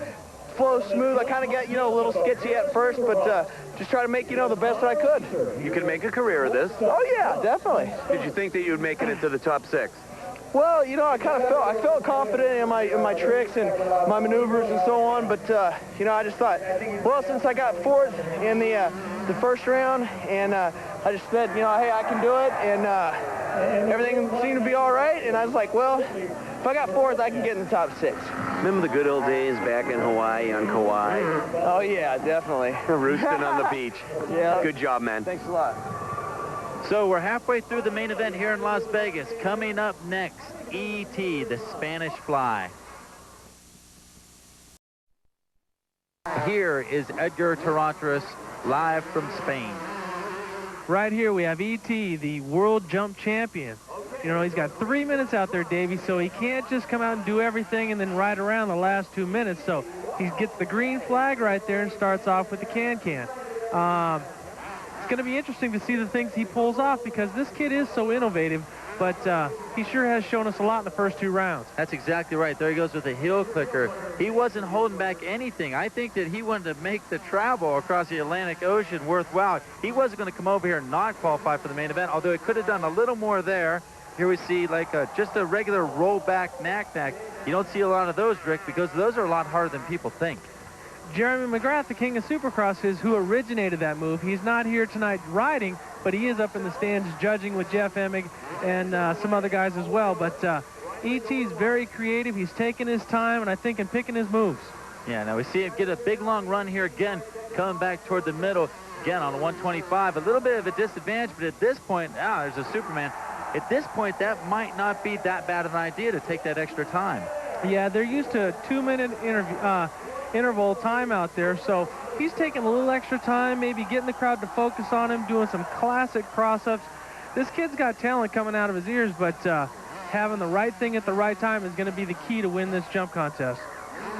S6: flow smooth. I kind of got, you know, a little sketchy at first, but just try to make, you know, the best that I could.
S3: You could make a career of this.
S6: Oh yeah, definitely.
S3: Did you think that you'd make it into the top 6?
S6: Well, you know, I felt confident in my tricks and my maneuvers and so on, but you know, I just thought, well, since I got 4th in the first round, and I just said, you know, hey, I can do it, and everything seemed to be all right, and I was like, well, if I got 4th, I can get in the top 6.
S3: Remember the good old days back in Hawaii on Kauai?
S6: Oh yeah, definitely.
S3: Roosting on the beach.
S6: Yeah.
S3: Good job, man.
S6: Thanks a lot.
S1: So we're halfway through the main event here in Las Vegas. Coming up next, E.T., the Spanish Fly. Here is Edgar Torronteras live from Spain.
S2: Right here we have E.T., the world jump champion. You know, he's got 3 minutes out there, Davey, so he can't just come out and do everything and then ride around the last 2 minutes. So he gets the green flag right there and starts off with the can-can. It's going to be interesting to see the things he pulls off, because this kid is so innovative. but he sure has shown us a lot in the first 2 rounds.
S1: That's exactly right. There he goes with the heel clicker. He wasn't holding back anything. I think that he wanted to make the travel across the Atlantic Ocean worthwhile. He wasn't going to come over here and not qualify for the main event, although he could have done a little more there. Here we see like just a regular rollback knack-knack. You don't see a lot of those, Rick, because those are a lot harder than people think.
S2: Jeremy McGrath, the king of Supercross, is who originated that move. He's not here tonight riding, but he is up in the stands judging with Jeff Emig and some other guys as well. But E.T.'s very creative. He's taking his time, and I think in picking his moves.
S1: Yeah, now we see him get a big long run here again, coming back toward the middle, again on the 125. A little bit of a disadvantage, but at this point, there's a Superman. At this point, that might not be that bad of an idea to take that extra time.
S2: Yeah, they're used to a 2-minute interval time out there, so he's taking a little extra time, maybe getting the crowd to focus on him, doing some classic cross-ups. This kid's got talent coming out of his ears, but having the right thing at the right time is going to be the key to win this jump contest.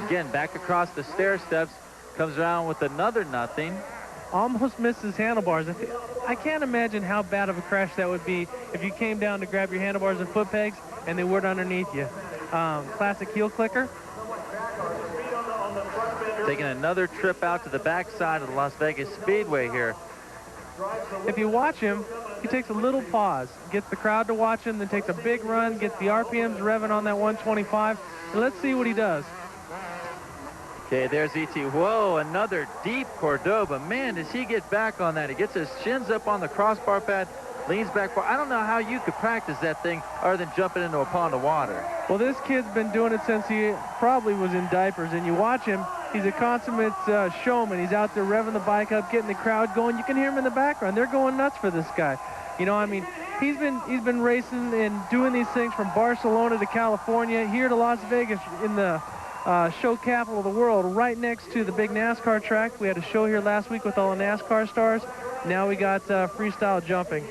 S1: Again, back across the stair steps, comes around with another nothing.
S2: Almost misses handlebars. I can't imagine how bad of a crash that would be if you came down to grab your handlebars and foot pegs and they weren't underneath you. Classic heel clicker.
S1: Taking another trip out to the backside of the Las Vegas Speedway here.
S2: If you watch him, he takes a little pause, gets the crowd to watch him, then takes a big run, gets the RPMs revving on that 125, and let's see what he does.
S1: Okay, there's E.T. Whoa, another deep Cordoba. Man, does he get back on that. He gets his shins up on the crossbar pad, leans back far. I don't know how you could practice that thing other than jumping into a pond of water.
S2: Well, this kid's been doing it since he probably was in diapers, and you watch him, he's a consummate showman. He's out there revving the bike up, getting the crowd going. You can hear him in the background. They're going nuts for this guy. You know, I mean, he's been racing and doing these things from Barcelona to California, here to Las Vegas in the show capital of the world, right next to the big NASCAR track. We had a show here last week with all the NASCAR stars. Now we got freestyle jumping.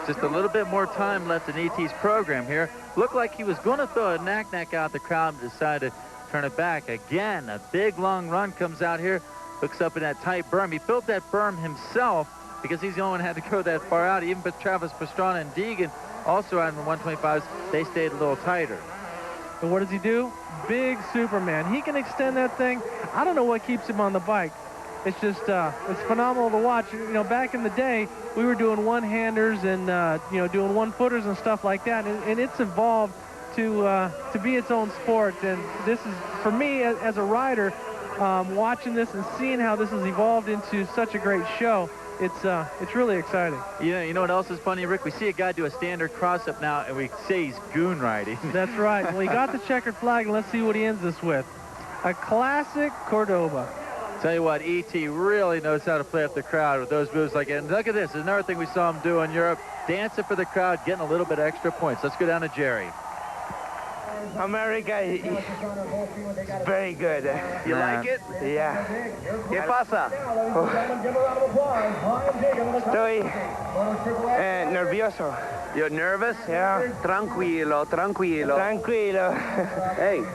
S1: Just a little bit more time left in E.T.'s program here. Looked like he was going to throw a knack-knack out. The crowd decided to turn it back. Again, a big long run comes out here, hooks up in that tight berm. He built that berm himself because he's the only one who had to go that far out. Even but Travis Pastrana and Deegan also out in the 125s, they stayed a little tighter.
S2: And what does he do? Big Superman. He can extend that thing. I don't know what keeps him on the bike. It's just, it's phenomenal to watch. You know, back in the day, we were doing one-handers and, you know, doing one-footers and stuff like that. And it's evolved to be its own sport. And this is, for me, as a rider, watching this and seeing how this has evolved into such a great show, it's really exciting.
S1: Yeah, you know what else is funny, Rick? We see a guy do a standard cross-up now, and we say he's goon riding.
S2: That's right. Well, he got the checkered flag, and let's see what he ends this with. A classic Cordoba.
S1: Tell you what, E.T. really knows how to play up the crowd with those moves like that. And look at this. There's another thing we saw him do in Europe. Dancing for the crowd, getting a little bit extra points. Let's go down to Jerry.
S4: America is very good.
S3: You like it?
S4: Yeah.
S3: ¿Qué pasa?
S4: Estoy nervioso.
S3: You're nervous?
S4: Yeah.
S3: Tranquilo, tranquilo.
S4: Tranquilo.
S3: Hey,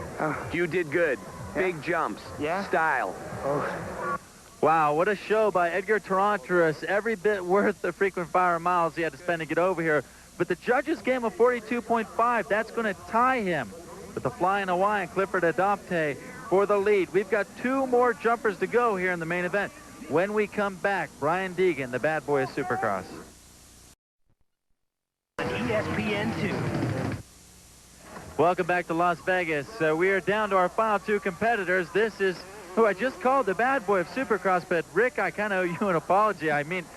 S3: you did good. Big jumps.
S4: Yeah?
S3: Style.
S1: Wow, what a show by Edgar Torronteras. Every bit worth the frequent flyer miles he had to spend to get over here. But the judges gave him a 42.5. That's going to tie him with the Flying Hawaiian Clifford Adopte for the lead. We've got 2 more jumpers to go here in the main event. When we come back, Brian Deegan, the bad boy of Supercross.
S7: ESPN2.
S1: Welcome back to Las Vegas. We are down to our final 2 competitors. This is who I just called the bad boy of Supercross, but Rick, I kind of owe you an apology. I meant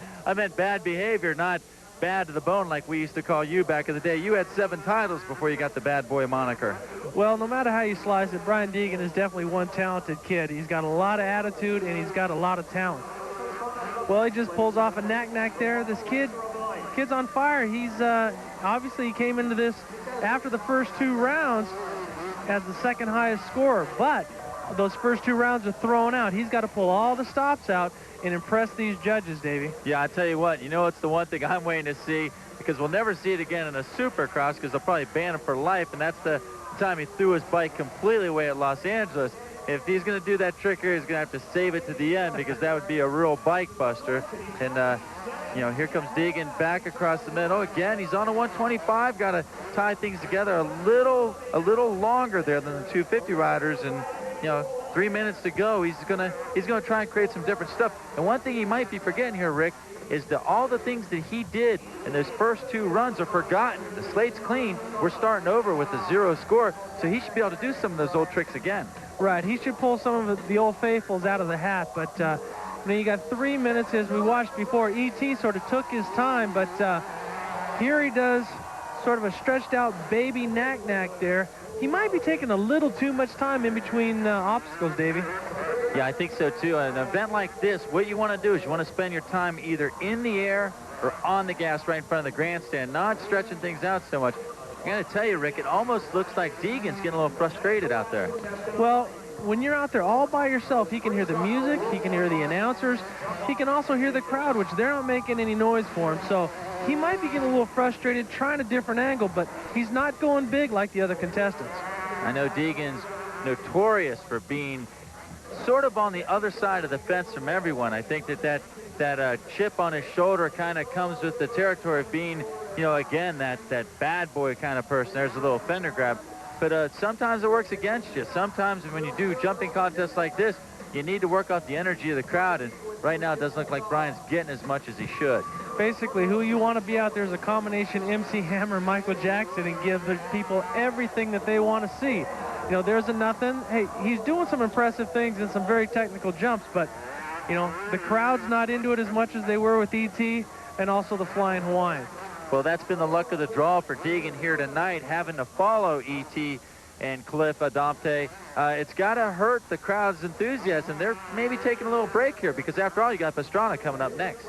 S1: bad behavior, not bad to the bone like we used to call you back in the day. You had 7 titles before you got the bad boy moniker.
S2: Well, no matter how you slice it, Brian Deegan is definitely one talented kid. He's got a lot of attitude, and he's got a lot of talent. Well, he just pulls off a knack-knack there. This kid's on fire. He's obviously he came into this after the first 2 rounds as the second highest scorer, but those first 2 rounds are thrown out. He's got to pull all the stops out and impress these judges, Davey.
S1: Yeah, I tell you what, you know, it's the one thing I'm waiting to see, because we'll never see it again in a Supercross because they'll probably ban him for life, and that's the time he threw his bike completely away at Los Angeles. if he's going to do that trick here, he's going to have to save it to the end, because that would be a real bike buster. And, you know, here comes Deegan back across the middle. Again, he's on a 125. Got to tie things together a little longer there than the 250 riders. And, you know, 3 minutes to go. He's gonna try and create some different stuff. And one thing he might be forgetting here, Rick, is that all the things that he did in those first 2 runs are forgotten. The slate's clean. We're starting over with a 0 score, so he should be able to do some of those old tricks again. Right.
S2: He should pull some of the old faithfuls out of the hat, but you know, you got 3 minutes, as we watched before. E.T. sort of took his time, but here he does sort of a stretched out baby knack-knack there. He might be taking a little too much time in between obstacles, Davey.
S1: Yeah, I think so too. An event like this, what you want to do is you want to spend your time either in the air or on the gas right in front of the grandstand, not stretching things out so much. I got to tell you, Rick, it almost looks like Deegan's getting a little frustrated out there.
S2: Well, when you're out there all by yourself, he can hear the music, he can hear the announcers, he can also hear the crowd, which they're not making any noise for him. So he might be getting a little frustrated, trying a different angle, but he's not going big like the other contestants.
S1: I know Deegan's notorious for being sort of on the other side of the fence from everyone. I think that chip on his shoulder kind of comes with the territory of being, you know, again, that bad boy kind of person. There's a little fender grab. But sometimes it works against you. Sometimes when you do jumping contests like this, you need to work off the energy of the crowd. And right now it doesn't look like Brian's getting as much as he should.
S2: Basically, who you want to be out there is a combination MC Hammer, Michael Jackson, and give the people everything that they want to see. You know, there's a nothing. Hey, he's doing some impressive things and some very technical jumps, but, you know, the crowd's not into it as much as they were with E.T. and also the Flying Hawaiian.
S1: Well, that's been the luck of the draw for Deegan here tonight, having to follow E.T. and Cliff Adamte. It's got to hurt the crowd's enthusiasm. They're maybe taking a little break here because, after all, you got Pastrana coming up next.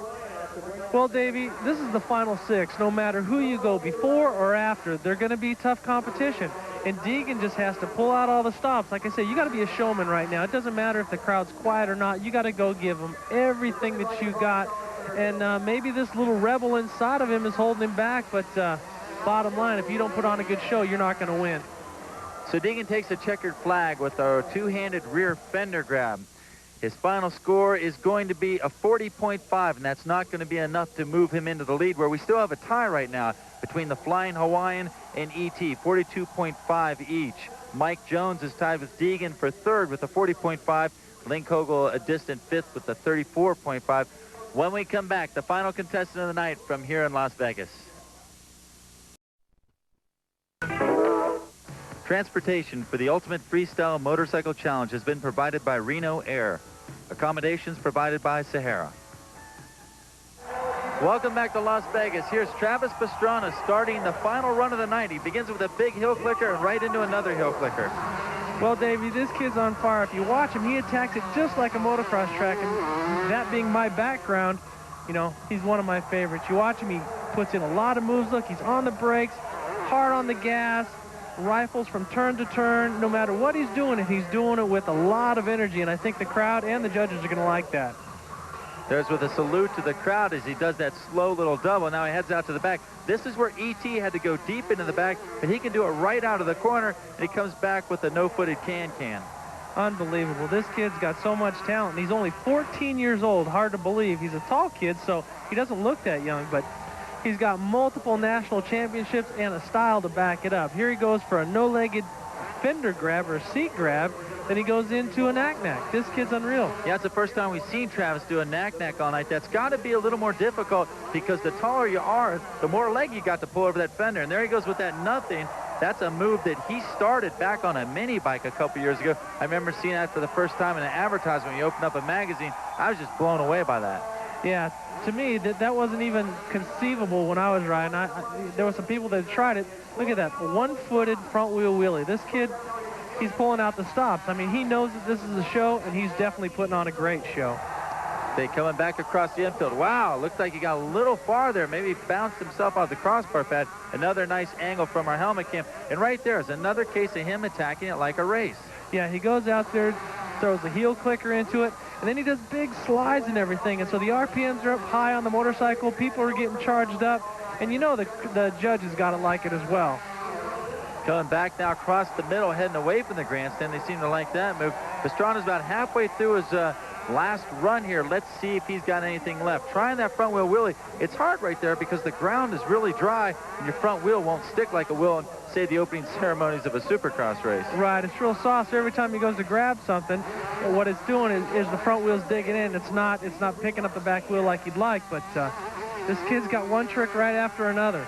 S2: Well, Davey, this is the final 6. No matter who you go before or after, they're going to be tough competition. And Deegan just has to pull out all the stops. Like I said, you got to be a showman right now. It doesn't matter if the crowd's quiet or not. You got to go give them everything that you got. And maybe this little rebel inside of him is holding him back, but bottom line, if you don't put on a good show, you're not going to win.
S1: So Deegan takes a checkered flag with a 2-handed rear fender grab. His final score is going to be a 40.5, and that's not going to be enough to move him into the lead, where we still have a tie right now between the Flying Hawaiian and E.T., 42.5 each. Mike Jones is tied with Deegan for 3rd with a 40.5. Link Hogel a distant 5th with a 34.5. When we come back, the final contestant of the night from here in Las Vegas. Transportation for the Ultimate Freestyle Motorcycle Challenge has been provided by Reno Air. Accommodations provided by Sahara. Welcome back to Las Vegas. Here's Travis Pastrana starting the final run of the night. He begins with a big hill clicker and right into another hill clicker.
S2: Well, Davey, this kid's on fire. If you watch him, he attacks it just like a motocross track, and that being my background, you know, he's one of my favorites. You watch him, he puts in a lot of moves. Look, he's on the brakes, hard on the gas, rifles from turn to turn. No matter what he's doing it with a lot of energy, and I think the crowd and the judges are going to like that.
S1: There's with a salute to the crowd as he does that slow little double. Now he heads out to the back. This is where E.T. had to go deep into the back, but he can do it right out of the corner, and he comes back with a no-footed can-can.
S2: Unbelievable. This kid's got so much talent, and he's only 14 years old. Hard to believe. He's a tall kid, so he doesn't look that young, but he's got multiple national championships and a style to back it up. Here he goes for a no-legged fender grab or a seat grab. Then he goes into a knack-knack. This kid's unreal.
S1: Yeah, it's the first time we've seen Travis do a knack-knack all night. That's got to be a little more difficult because the taller you are, the more leg you got to pull over that fender. And there he goes with that nothing. That's a move that he started back on a mini bike a couple years ago. I remember seeing that for the first time in an advertisement when you opened up a magazine. I was just blown away by that.
S2: Yeah, to me, that wasn't even conceivable when I was riding. There were some people that tried it. Look at that, one-footed front wheel wheelie. This kid, he's pulling out the stops. I mean, he knows that this is a show, and he's definitely putting on a great show.
S1: They coming back across the infield. Wow, looks like he got a little far there. Maybe bounced himself off the crossbar pad. Another nice angle from our helmet cam. And right there is another case of him attacking it like a race.
S2: Yeah, he goes out there, throws a heel clicker into it, and then he does big slides and everything. And so the RPMs are up high on the motorcycle. People are getting charged up. And you know the judges got to like it as well.
S1: Going back now across the middle, heading away from the grandstand. They seem to like that move. Pastrana's about halfway through his last run here. Let's see if he's got anything left. Trying that front wheel wheelie. It's hard right there because the ground is really dry and your front wheel won't stick like it will in, say, the opening ceremonies of a Supercross race.
S2: Right, it's real soft. So every time he goes to grab something, what it's doing is the front wheel's digging in. It's not picking up the back wheel like you'd like, but this kid's got one trick right after another.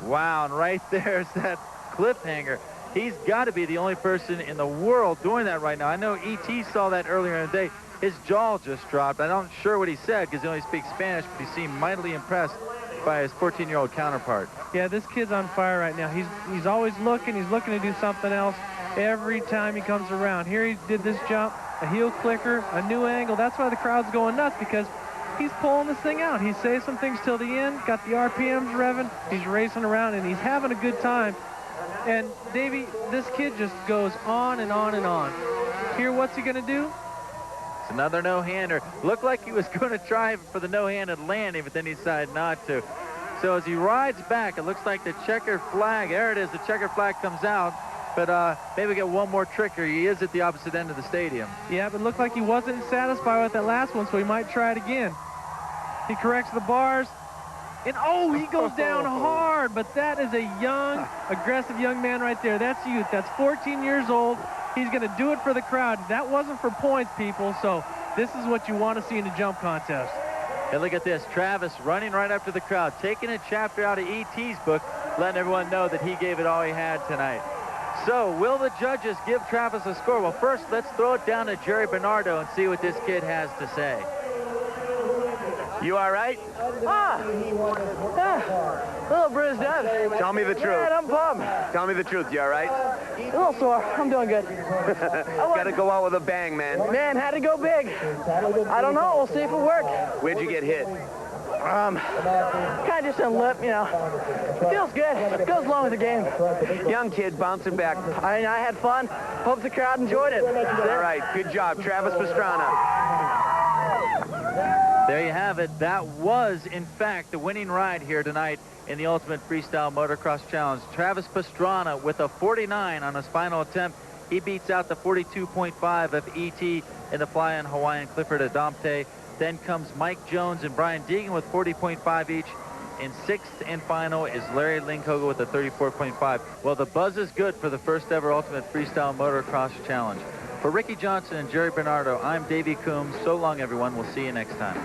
S1: Wow, and right there's that cliffhanger. He's got to be the only person in the world doing that right now. I know E.T. saw that earlier in the day. His jaw just dropped. I'm not sure what he said because he only speaks Spanish, but he seemed mightily impressed by his 14-year-old counterpart.
S2: Yeah, this kid's on fire right now. He's always looking. He's looking to do something else every time he comes around. Here he did this jump, a heel clicker, a new angle. That's why the crowd's going nuts, because he's pulling this thing out. He says some things till the end, got the RPMs revving. He's racing around, and he's having a good time. And, Davey, this kid just goes on and on and on. Here, what's he going to do?
S1: It's another no-hander. Looked like he was going to try for the no-handed landing, but then he decided not to. So as he rides back, it looks like the checkered flag. There it is. The checkered flag comes out. But maybe get one more trick here. He is at the opposite end of the stadium.
S2: Yeah, but it looked like he wasn't satisfied with that last one, so he might try it again. He corrects the bars. And, oh, he goes down hard. But that is a young, aggressive young man right there. That's youth. That's 14 years old. He's going to do it for the crowd. That wasn't for points, people. So this is what you want to see in a jump contest.
S1: And look at this. Travis running right after the crowd, taking a chapter out of E.T.'s book, letting everyone know that he gave it all he had tonight. So will the judges give Travis a score? Well, first, let's throw it down to Jerry Bernardo and see what this kid has to say.
S3: You all right?
S6: A little bruised up.
S3: Tell me the truth.
S6: Man, I'm pumped.
S3: Tell me the truth. You all right?
S6: A little sore. I'm doing good.
S3: Got to go out with a bang, man.
S6: Man, had to go big. I don't know. We'll see if it worked.
S3: Where'd you get hit?
S6: Kind of just on lip, you know. It feels good. It goes along with the game.
S3: Young kid bouncing back.
S6: I had fun. Hope the crowd enjoyed it.
S3: All right. Good job, Travis Pastrana.
S1: There you have it. That was, in fact, the winning ride here tonight in the Ultimate Freestyle Motocross Challenge. Travis Pastrana with a 49 on his final attempt. He beats out the 42.5 of E.T. in the fly-in Hawaiian Clifford Adamte. Then comes Mike Jones and Brian Deegan with 40.5 each. In sixth and final is Larry Linkhoga with a 34.5. Well, the buzz is good for the first ever Ultimate Freestyle Motocross Challenge. For Ricky Johnson and Jerry Bernardo, I'm Davey Coombs. So long, everyone. We'll see you next time.